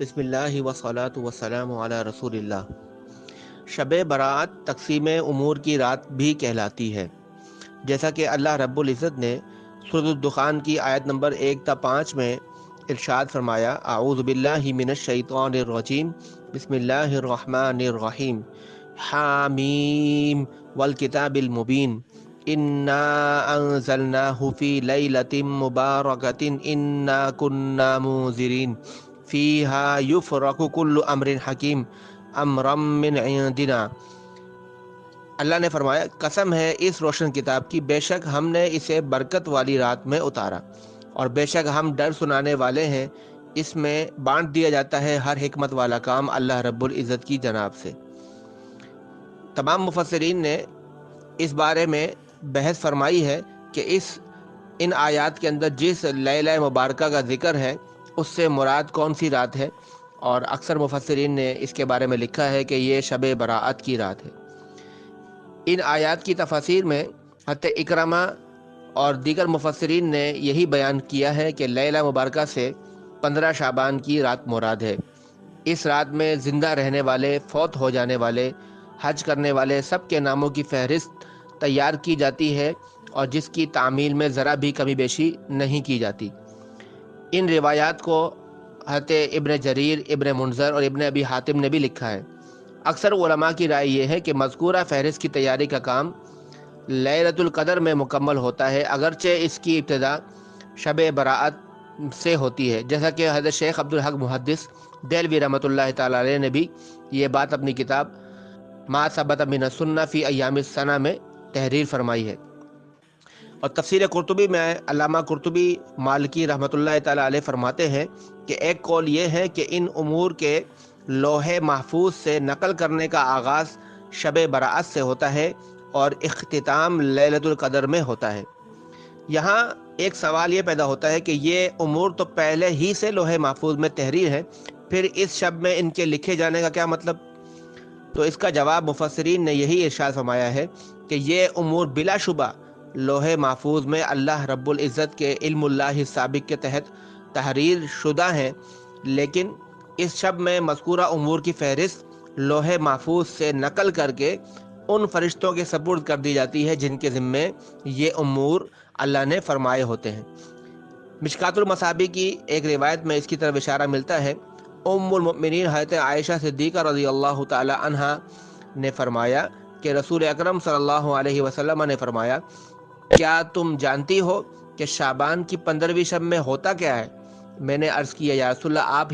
بسم اللہ والصلاۃ والسلام علی رسول اللہ۔ شب برات تقسیم امور کی رات بھی کہلاتی ہے، جیسا کہ اللہ رب العزت نے سورۃ الدخان کی آیت نمبر 1 تا 5 میں ارشاد فرمایا، اعوذ باللہ من الشیطان الرجیم، بسم اللہ الرحمن الرحیم، حامیم والکتاب المبین، انا انزلناہ فی لیلۃ مبارکۃ انا کنا منذرین فیہا یفرق کل امر حکیم امرا من عندنا۔ اللہ نے فرمایا، قسم ہے اس روشن کتاب کی، بے شک ہم نے اسے برکت والی رات میں اتارا، اور بے شک ہم ڈر سنانے والے ہیں۔ اس میں بانٹ دیا جاتا ہے ہر حکمت والا کام اللہ رب العزت کی جناب سے۔ تمام مفسرین نے اس بارے میں بحث فرمائی ہے کہ ان آیات کے اندر جس لیلہ مبارکہ کا ذکر ہے اس سے مراد کون سی رات ہے، اور اکثر مفسرین نے اس کے بارے میں لکھا ہے کہ یہ شب براءت کی رات ہے۔ ان آیات کی تفاسیر میں حضرت اکرمہ اور دیگر مفسرین نے یہی بیان کیا ہے کہ لیلہ مبارکہ سے 15 شعبان کی رات مراد ہے۔ اس رات میں زندہ رہنے والے، فوت ہو جانے والے، حج کرنے والے سب کے ناموں کی فہرست تیار کی جاتی ہے، اور جس کی تعمیل میں ذرا بھی کمی بیشی نہیں کی جاتی۔ ان روایات کو حضرت ابن جریر، ابن منذر اور ابن ابی حاتم نے بھی لکھا ہے۔ اکثر علماء کی رائے یہ ہے کہ مذکورہ فہرست کی تیاری کا کام لیلۃ القدر میں مکمل ہوتا ہے، اگرچہ اس کی ابتدا شب براءت سے ہوتی ہے، جیسا کہ حضرت شیخ عبدالحق محدث دہلوی رحمۃ اللہ تعالی علیہ نے بھی یہ بات اپنی کتاب ما ثبت من السنہ فی ایام السنہ میں تحریر فرمائی ہے۔ اور تفسیر قرطبی میں علامہ قرطبی مالکی رحمۃ اللہ تعالی علیہ فرماتے ہیں کہ ایک قول یہ ہے کہ ان امور کے لوح محفوظ سے نقل کرنے کا آغاز شب براءت سے ہوتا ہے اور اختتام لیلۃ القدر میں ہوتا ہے۔ یہاں ایک سوال یہ پیدا ہوتا ہے کہ یہ امور تو پہلے ہی سے لوح محفوظ میں تحریر ہے، پھر اس شب میں ان کے لکھے جانے کا کیا مطلب؟ تو اس کا جواب مفسرین نے یہی ارشاد فرمایا ہے کہ یہ امور بلا شبہ لوح محفوظ میں اللہ رب العزت کے علم اللہ سابق کے تحت تحریر شدہ ہیں، لیکن اس شب میں مذکورہ امور کی فہرست لوح محفوظ سے نقل کر کے ان فرشتوں کے سپرد کر دی جاتی ہے جن کے ذمے یہ امور اللہ نے فرمائے ہوتے ہیں۔ مشکات المصابیح کی ایک روایت میں اس کی طرف اشارہ ملتا ہے۔ ام المؤمنین حضرت عائشہ صدیقہ رضی اللہ تعالی عنہا نے فرمایا کہ رسول اکرم صلی اللہ علیہ وسلم نے فرمایا، کیا تم جانتی ہو کہ شعبان کی 15ویں شب میں ہوتا کیا ہے؟ میں نے عرض کیا، یا رسول اللہ آپ